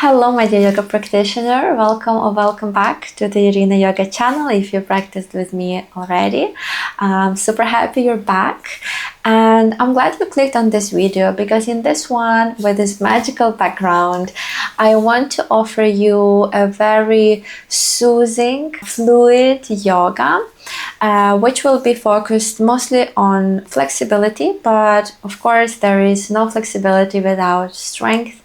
Hello my dear yoga practitioner, welcome or welcome back to the Yaryna yoga channel if you practiced with me already. I'm super happy you're back and I'm glad you clicked on this video because in this one, with this magical background, I want to offer you a very soothing, fluid yoga which will be focused mostly on flexibility, but of course there is no flexibility without strength,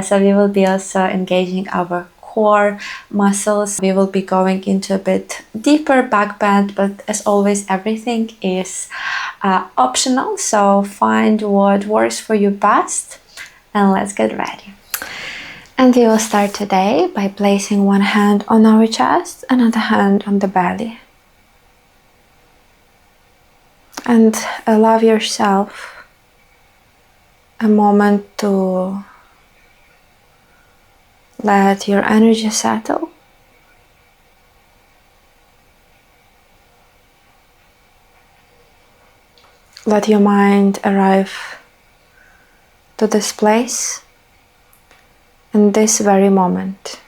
so we will be also engaging our core muscles. We will be going into a bit deeper back bend, but as always everything is optional, so find what works for you best and let's get ready. And we will start today by placing one hand on our chest, another hand on the belly. And allow yourself a moment to let your energy settle. Let your mind arrive to this place in this very moment.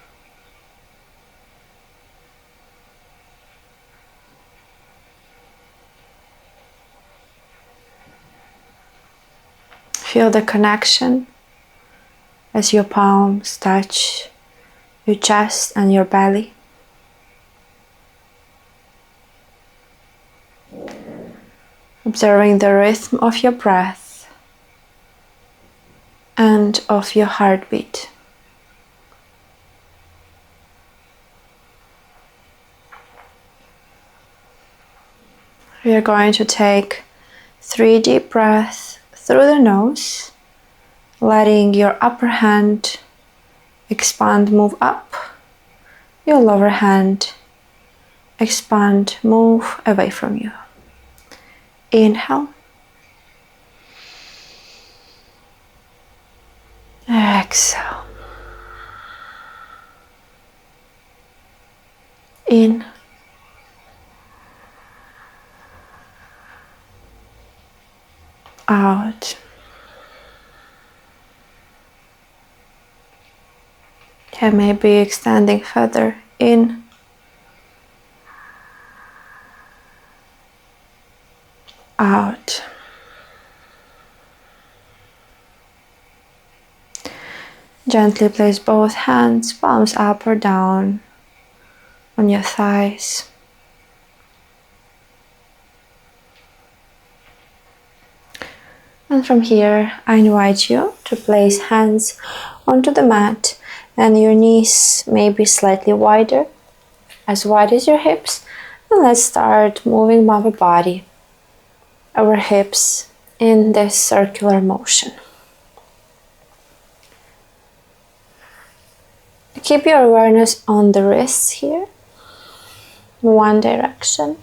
Feel the connection as your palms touch your chest and your belly. Observing the rhythm of your breath and of your heartbeat. We are going to take 3 deep breaths through the nose, letting your upper hand expand, move up, your lower hand expand, move away from you. Inhale. Exhale. In. Out. And maybe extending further in. Out. Gently place both hands, palms up or down on your thighs. And from here, I invite you to place hands onto the mat and your knees may be slightly wider, as wide as your hips. And let's start moving our body, our hips in this circular motion. Keep your awareness on the wrists here, one direction,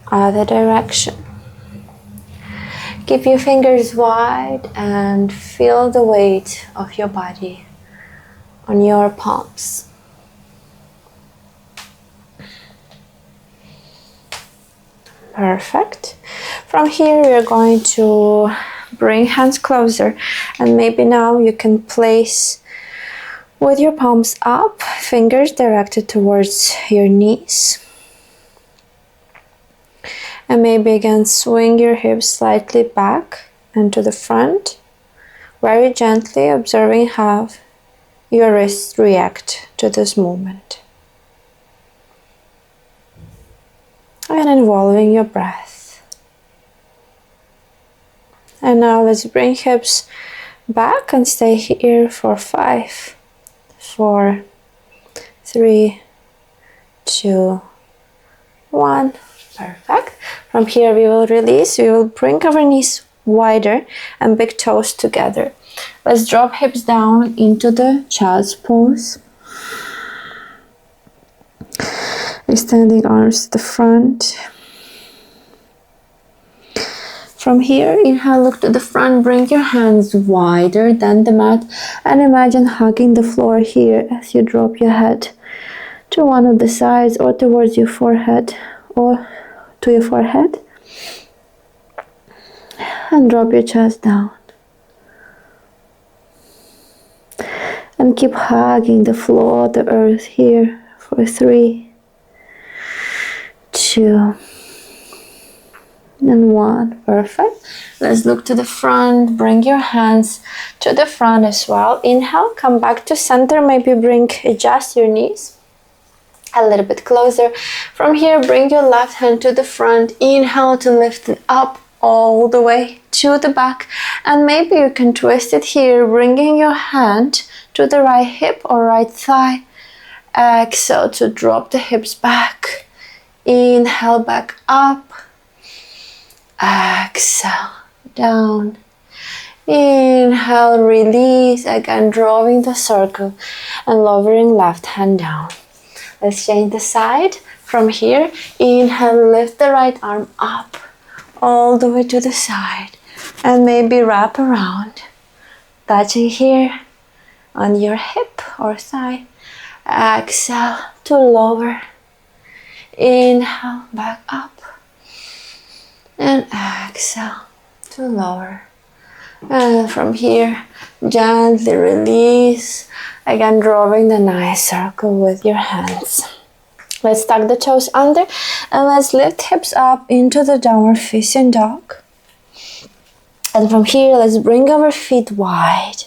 other direction. Keep your fingers wide and feel the weight of your body on your palms. Perfect. From here we are going to bring hands closer and maybe now you can place with your palms up, fingers directed towards your knees. And maybe again swing your hips slightly back and to the front, very gently observing how your wrists react to this movement. And involving your breath. And now let's bring hips back and stay here for 5, 4, 3, 2, 1. Perfect. From here we will release, we will bring our knees wider and big toes together. Let's drop hips down into the child's pose. Extending arms to the front. From here, inhale, look to the front, bring your hands wider than the mat and imagine hugging the floor here as you drop your head to one of the sides or towards your forehead or to your forehead and drop your chest down. And keep hugging the floor, the earth here for 3, 2, and 1. Perfect. Let's look to the front. Bring your hands to the front as well. Inhale, come back to center. Maybe adjust your knees a little bit closer. From here, bring your left hand to the front. Inhale to lift it up all the way to the back. And maybe you can twist it here, bringing your hand to the right hip or right thigh. Exhale to drop the hips back. Inhale back up. Exhale down. Inhale, release. Again, drawing the circle and lowering left hand down. Let's change the side. From here, inhale, lift the right arm up all the way to the side. And maybe wrap around. Touching here on your hip or thigh. Exhale to lower. Inhale, back up. And exhale to lower. And from here, gently release. Again, drawing the nice circle with your hands. Let's tuck the toes under and let's lift hips up into the downward facing dog. And from here, let's bring our feet wide.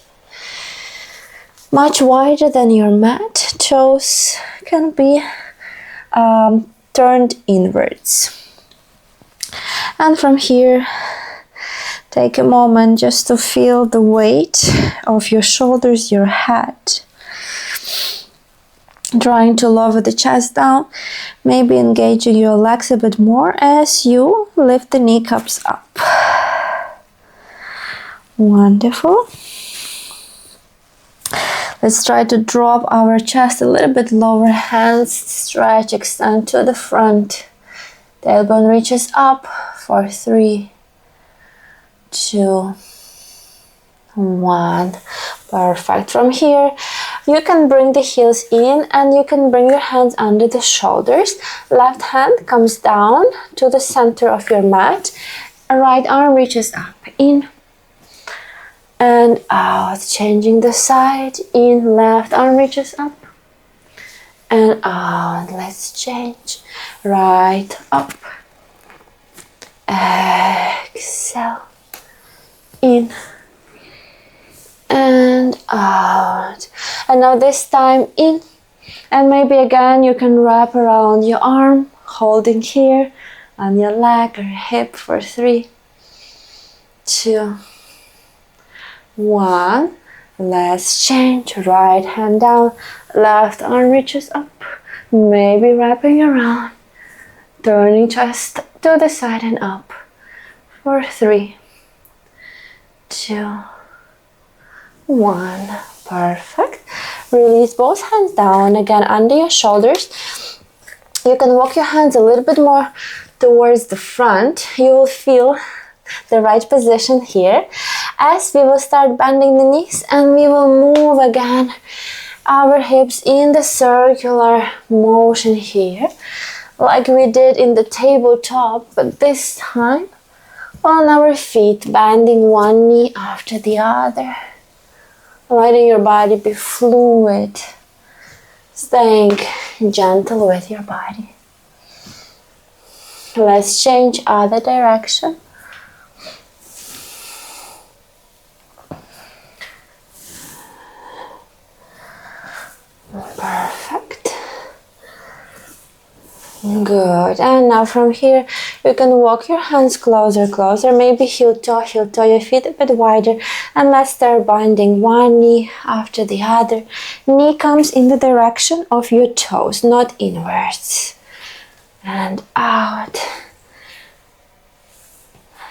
Much wider than your mat. Toes can be turned inwards. And from here, take a moment just to feel the weight of your shoulders, your head. Trying to lower the chest down, maybe engaging your legs a bit more as you lift the kneecaps up. Wonderful. Let's try to drop our chest a little bit lower. Hands stretch, extend to the front. Tailbone reaches up for 3, 2, 1. Perfect. From here, you can bring the heels in and you can bring your hands under the shoulders. Left hand comes down to the center of your mat. Right arm reaches up. In and out. Changing the side. In, left arm reaches up. And out. Let's change. Right up. Exhale. In. And out. And now this time in. And maybe again you can wrap around your arm. Holding here on your leg or hip for 3, 2, 1. Let's change. Right hand down. Left arm reaches up. Maybe wrapping around. Turning chest to the side and up. For 3, 2, 1. Perfect. Release both hands down again under your shoulders. You can walk your hands a little bit more towards the front. You will feel the right position here as we will start bending the knees and we will move again our hips in the circular motion here like we did in the tabletop, but this time on our feet, bending one knee after the other. Letting your body be fluid, staying gentle with your body. Let's change other direction. Perfect. Good. And now from here, you can walk your hands closer, maybe heel toe, your feet a bit wider. And let's start binding one knee after the other. Knee comes in the direction of your toes, not inwards. And out.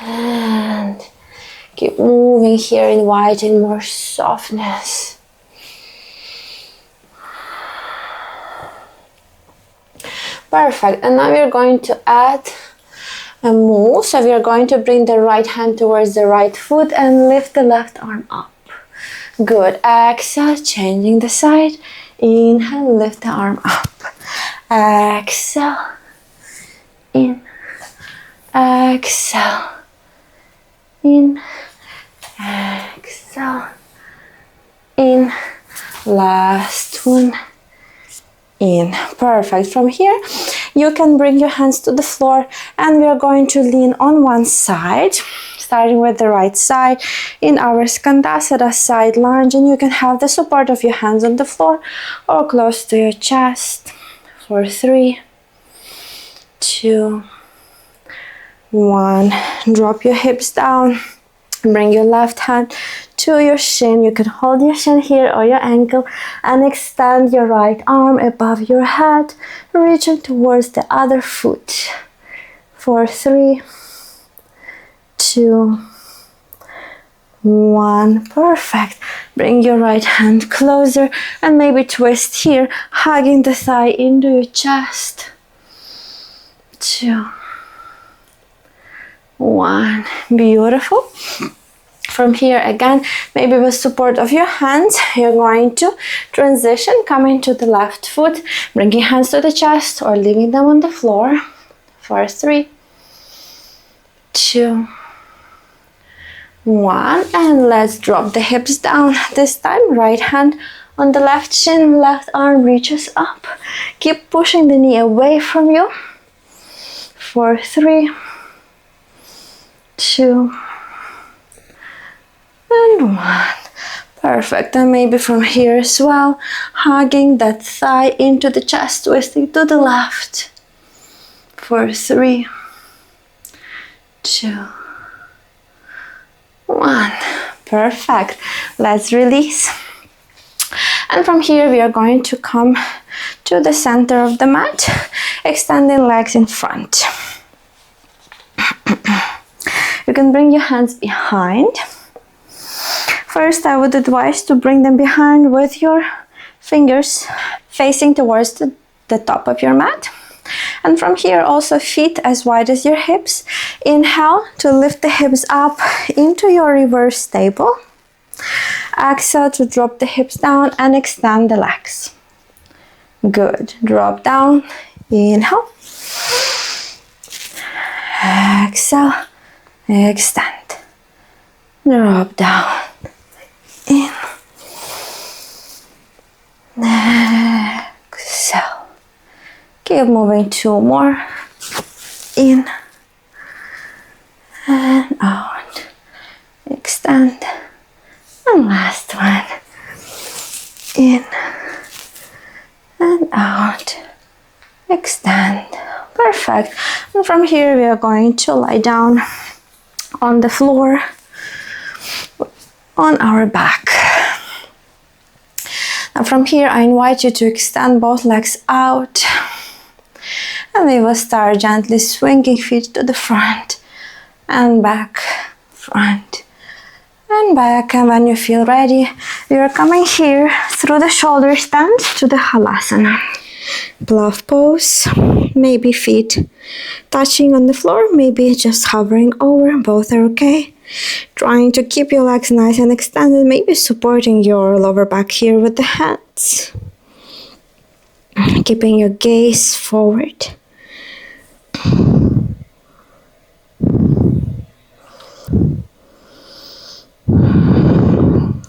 And keep moving here, inviting more softness. Perfect. And now we're going to add a move. So we are going to bring the right hand towards the right foot and lift the left arm up. Good. Exhale, changing the side. Inhale, lift the arm up. Exhale. In. Exhale. In. Exhale. In. last one. In. Perfect. From here, you can bring your hands to the floor and we are going to lean on one side, starting with the right side in our Skandasana side lunge, and you can have the support of your hands on the floor or close to your chest for 3, 2, 1. Drop your hips down. Bring your left hand to your shin. You can hold your shin here or your ankle and extend your right arm above your head, reaching towards the other foot. For 3, 2, 1. Perfect. Bring your right hand closer and maybe twist here, hugging the thigh into your chest. 2, 1. Beautiful. From here again, maybe with support of your hands, you're going to transition, coming to the left foot, bringing hands to the chest or leaving them on the floor. For 3, 2, 1. And let's drop the hips down. This time, right hand on the left shin, left arm reaches up. Keep pushing the knee away from you. For 3, 2, and 1. Perfect. And maybe from here as well, hugging that thigh into the chest, twisting to the left. For 3, 2, 1. Perfect. Let's release. And from here we are going to come to the center of the mat, extending legs in front. You can bring your hands behind. First, I would advise to bring them behind with your fingers facing towards the top of your mat. And from here, also feet as wide as your hips. Inhale to lift the hips up into your reverse table. Exhale to drop the hips down and extend the legs. Good. Drop down. Inhale. Exhale. Extend. Drop down. In. Exhale. Keep moving. 2 more. In. And out. Extend. And last one. In. And out. Extend. Perfect. And from here we are going to lie down on the floor on our back. Now from here I invite you to extend both legs out, and we will start gently swinging feet to the front and back, front and back. And when you feel ready, we are coming here through the shoulder stand to the Halasana. Plow pose, maybe feet touching on the floor, maybe just hovering over, both are okay. Trying to keep your legs nice and extended, maybe supporting your lower back here with the hands. Keeping your gaze forward.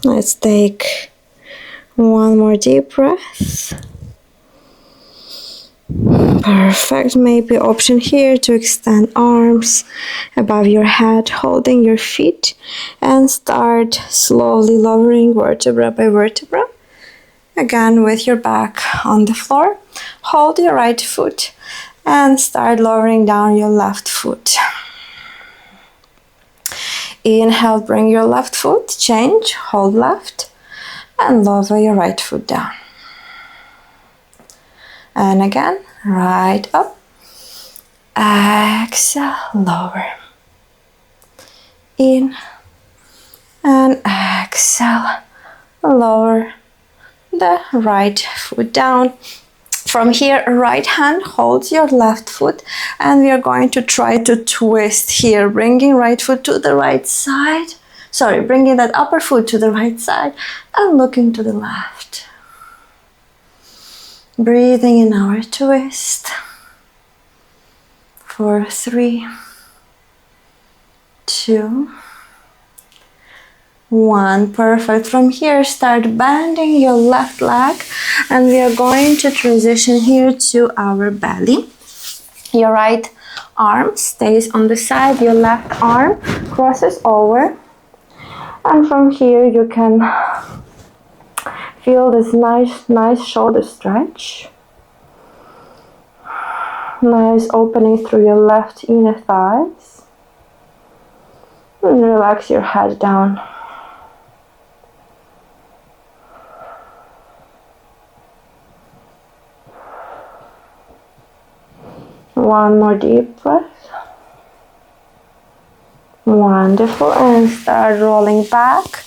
Let's take one more deep breath. Perfect. Maybe option here to extend arms above your head, holding your feet, and start slowly lowering vertebra by vertebra. Again, with your back on the floor, hold your right foot and start lowering down your left foot. Inhale, bring your left foot, change, hold left, and lower your right foot down. And again, right up, exhale, lower, in, and exhale, lower the right foot down. From here, right hand holds your left foot, and we are going to try to twist here, bringing right foot to the right side, bringing that upper foot to the right side and looking to the left. Breathing in our twist. For 3, 2, 1. Perfect. From here, start bending your left leg, and we are going to transition here to our belly. Your right arm stays on the side, your left arm crosses over, and from here you can feel this nice shoulder stretch. Nice opening through your left inner thighs. And relax your head down. One more deep breath. Wonderful. And start rolling back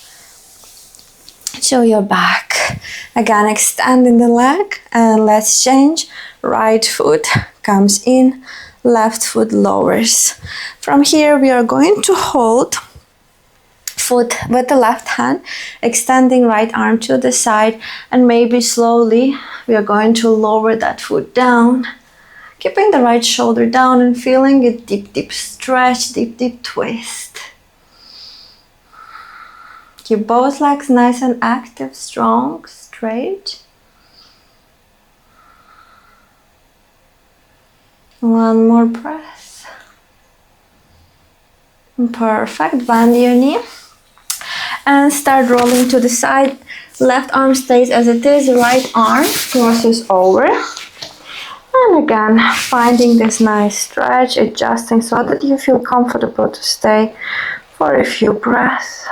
to your back. Again, extending the leg, and let's change. Right foot comes in, left foot lowers. From here, we are going to hold foot with the left hand, extending right arm to the side, and maybe slowly we are going to lower that foot down, keeping the right shoulder down and feeling a deep stretch, deep twist. Keep both legs nice and active, strong, straight. One more breath. Perfect. Bend your knee and start rolling to the side. Left arm stays as it is, right arm crosses over. And again, finding this nice stretch, adjusting so that you feel comfortable to stay for a few breaths.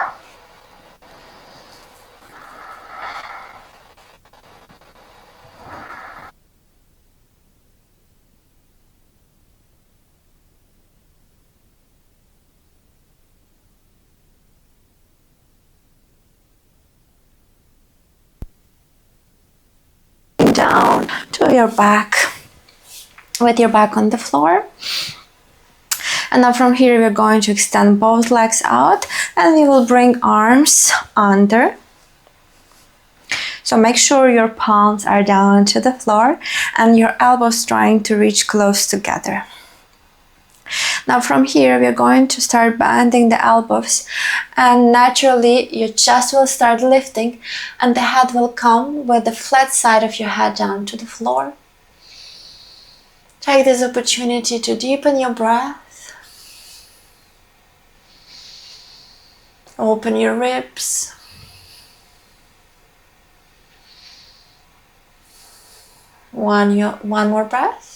Down to your back, with your back on the floor. And now from here we're going to extend both legs out, and we will bring arms under. So make sure your palms are down to the floor and your elbows trying to reach close together. Now from here we are going to start bending the elbows, and naturally your chest will start lifting and the head will come with the flat side of your head down to the floor. Take this opportunity to deepen your breath. Open your ribs. One more breath.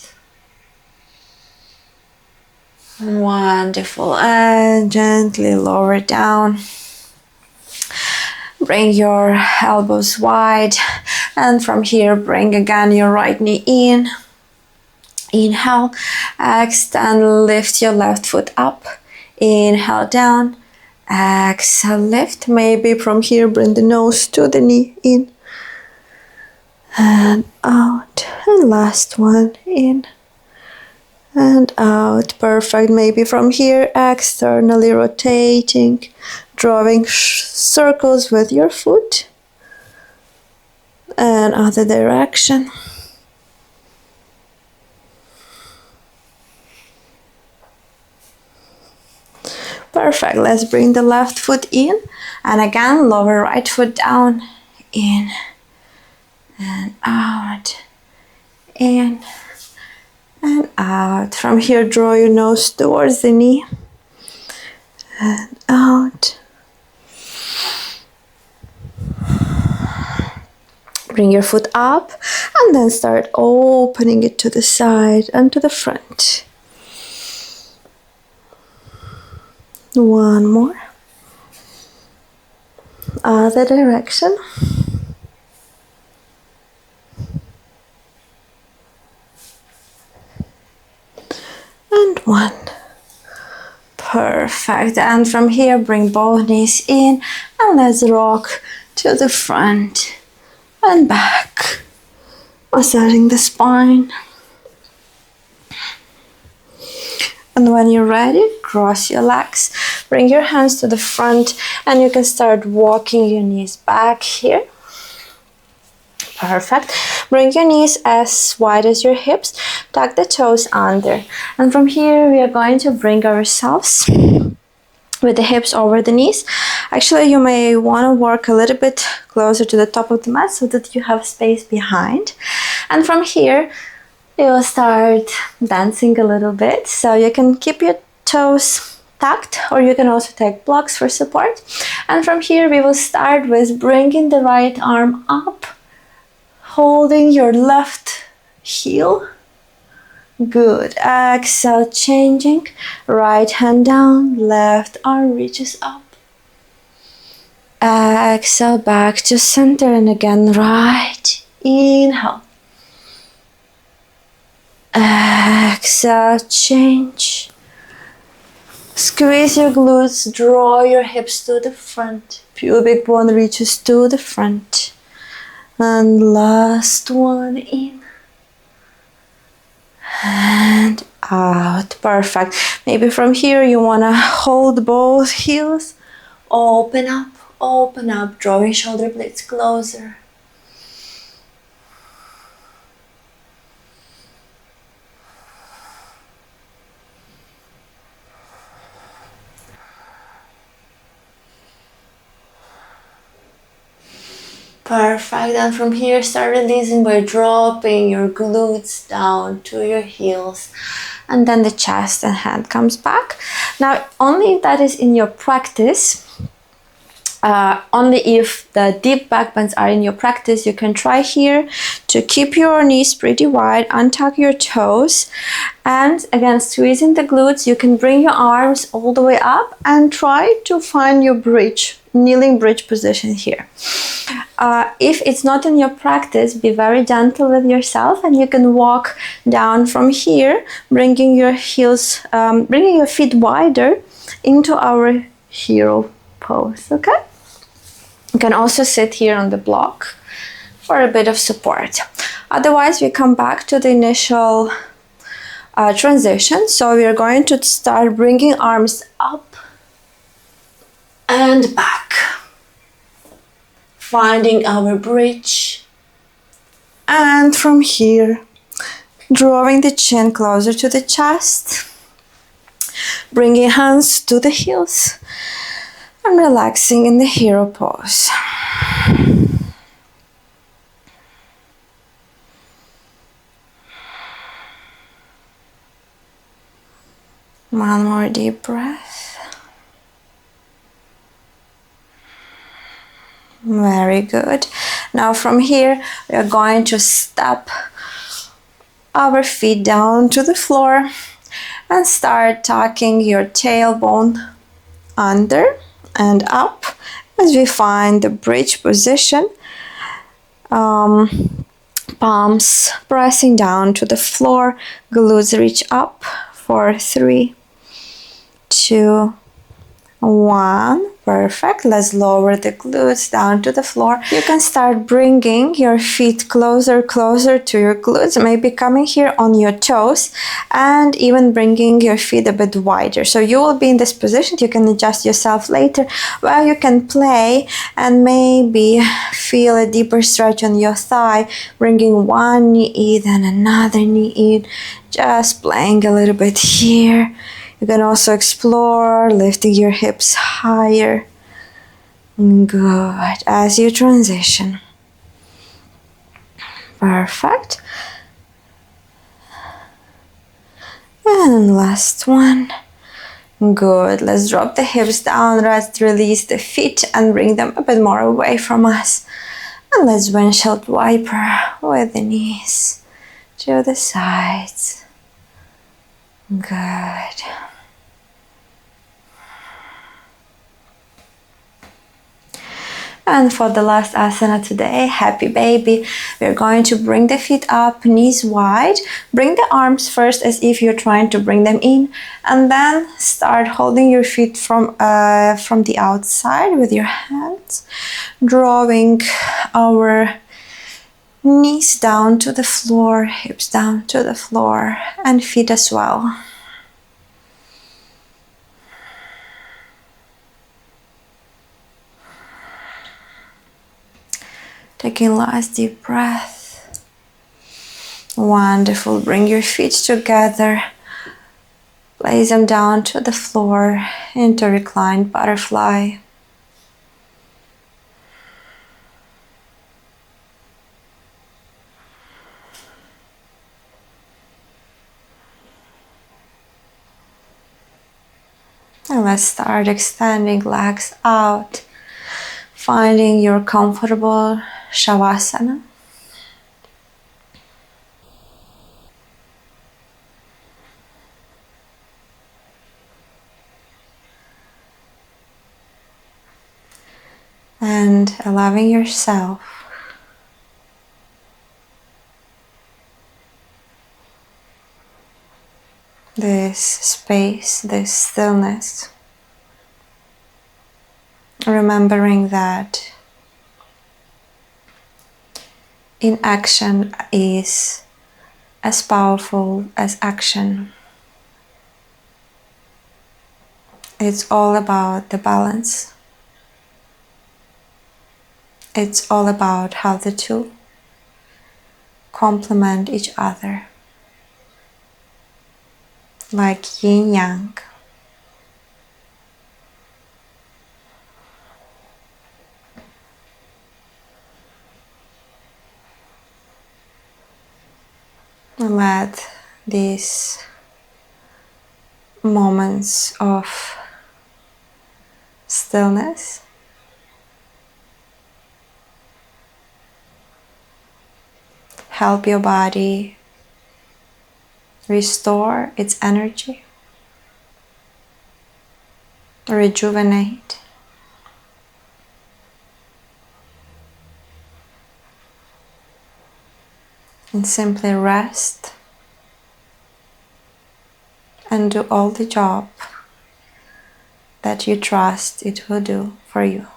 Wonderful. And gently lower down. Bring your elbows wide, and from here bring again your right knee in. Inhale, extend, lift your left foot up. Inhale down, exhale, lift. Maybe from here bring the nose to the knee, in and out. And last one, in and out. Perfect. Maybe from here externally rotating, drawing circles with your foot, and other direction. Perfect. Let's bring the left foot in, and again lower right foot down, in and out, in and out. From here draw your nose towards the knee and out. Bring your foot up and then start opening it to the side and to the front. One more. Other direction. And one. Perfect. And from here bring both knees in and let's rock to the front and back, massaging the spine. And when you're ready, cross your legs, bring your hands to the front, and you can start walking your knees back here. Perfect. Bring your knees as wide as your hips, tuck the toes under. And from here, we are going to bring ourselves with the hips over the knees. Actually, you may want to work a little bit closer to the top of the mat so that you have space behind. And from here, you will start dancing a little bit. So you can keep your toes tucked, or you can also take blocks for support. And from here, we will start with bringing the right arm up, holding your left heel. Good. Exhale, changing. Right hand down, left arm reaches up. Exhale, back to center, and again, right. Inhale. Exhale, change. Squeeze your glutes, draw your hips to the front. Pubic bone reaches to the front. And last one, in. And out. Perfect. Maybe from here you want to hold both heels. Open up, drawing shoulder blades closer. Perfect. And from here, start releasing by dropping your glutes down to your heels. And then the chest and hand comes back. Now, only if that is in your practice, only if the deep back bends are in your practice, you can try here to keep your knees pretty wide, untuck your toes, and again, squeezing the glutes, you can bring your arms all the way up and try to find your bridge, kneeling bridge position here. If it's not in your practice, be very gentle with yourself, and you can walk down from here, bringing your heels, bringing your feet wider into our hero pose, okay? You can also sit here on the block for a bit of support. Otherwise, we come back to the initial transition. So we are going to start bringing arms up and back, finding our bridge, and from here, drawing the chin closer to the chest, bringing hands to the heels, and relaxing in the hero pose. One more deep breath. Very good. Now from here, we are going to step our feet down to the floor and start tucking your tailbone under and up as we find the bridge position. Palms pressing down to the floor, glutes reach up for 3, 2, 1. Perfect. Let's lower the glutes down to the floor. You can start bringing your feet closer to your glutes, maybe coming here on your toes and even bringing your feet a bit wider. So you will be in this position. You can adjust yourself later, where you can play and maybe feel a deeper stretch on your thigh, bringing one knee in and another knee in, just playing a little bit here. You can also explore lifting your hips higher. Good. As you transition. Perfect. And last one. Good. Let's drop the hips down. Let's release the feet and bring them a bit more away from us. And let's windshield wiper with the knees to the sides. Good. And for the last asana today, happy baby, we're going to bring the feet up, knees wide. Bring the arms first as if you're trying to bring them in, and then start holding your feet from the outside with your hands, drawing our knees down to the floor, hips down to the floor, and feet as well. Taking last deep breath. Wonderful. Bring your feet together. place them down to the floor into reclined butterfly. And let's start extending legs out, finding your comfortable Shavasana. And allowing yourself this space, this stillness, remembering that inaction is as powerful as action. It's all about the balance. It's all about how the two complement each other, like yin yang. And let these moments of stillness help your body restore its energy, rejuvenate, and simply rest and do all the job that you trust it will do for you.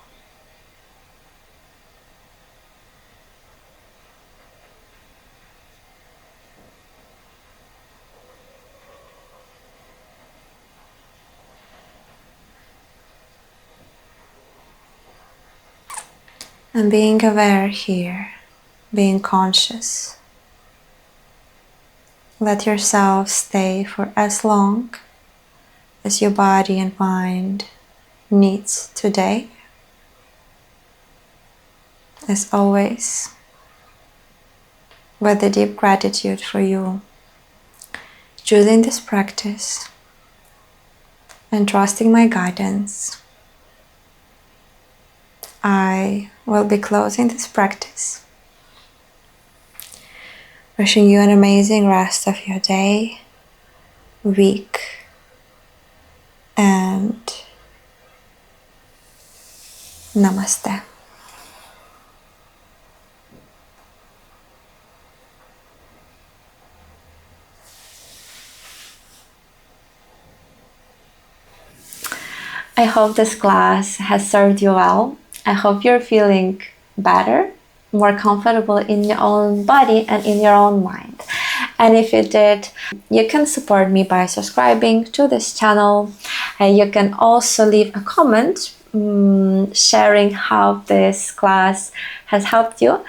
And being aware here, being conscious, let yourself stay for as long as your body and mind needs today. As always, with a deep gratitude for you choosing this practice and trusting my guidance, I will be closing this practice. Wishing you an amazing rest of your day, week, and namaste. I hope this class has served you well. I hope you're feeling better, more comfortable in your own body and in your own mind. And if you did, you can support me by subscribing to this channel. You can also leave a comment sharing how this class has helped you,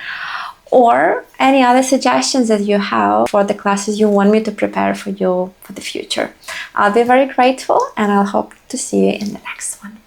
or any other suggestions that you have for the classes you want me to prepare for you for the future. I'll be very grateful, and I'll hope to see you in the next one.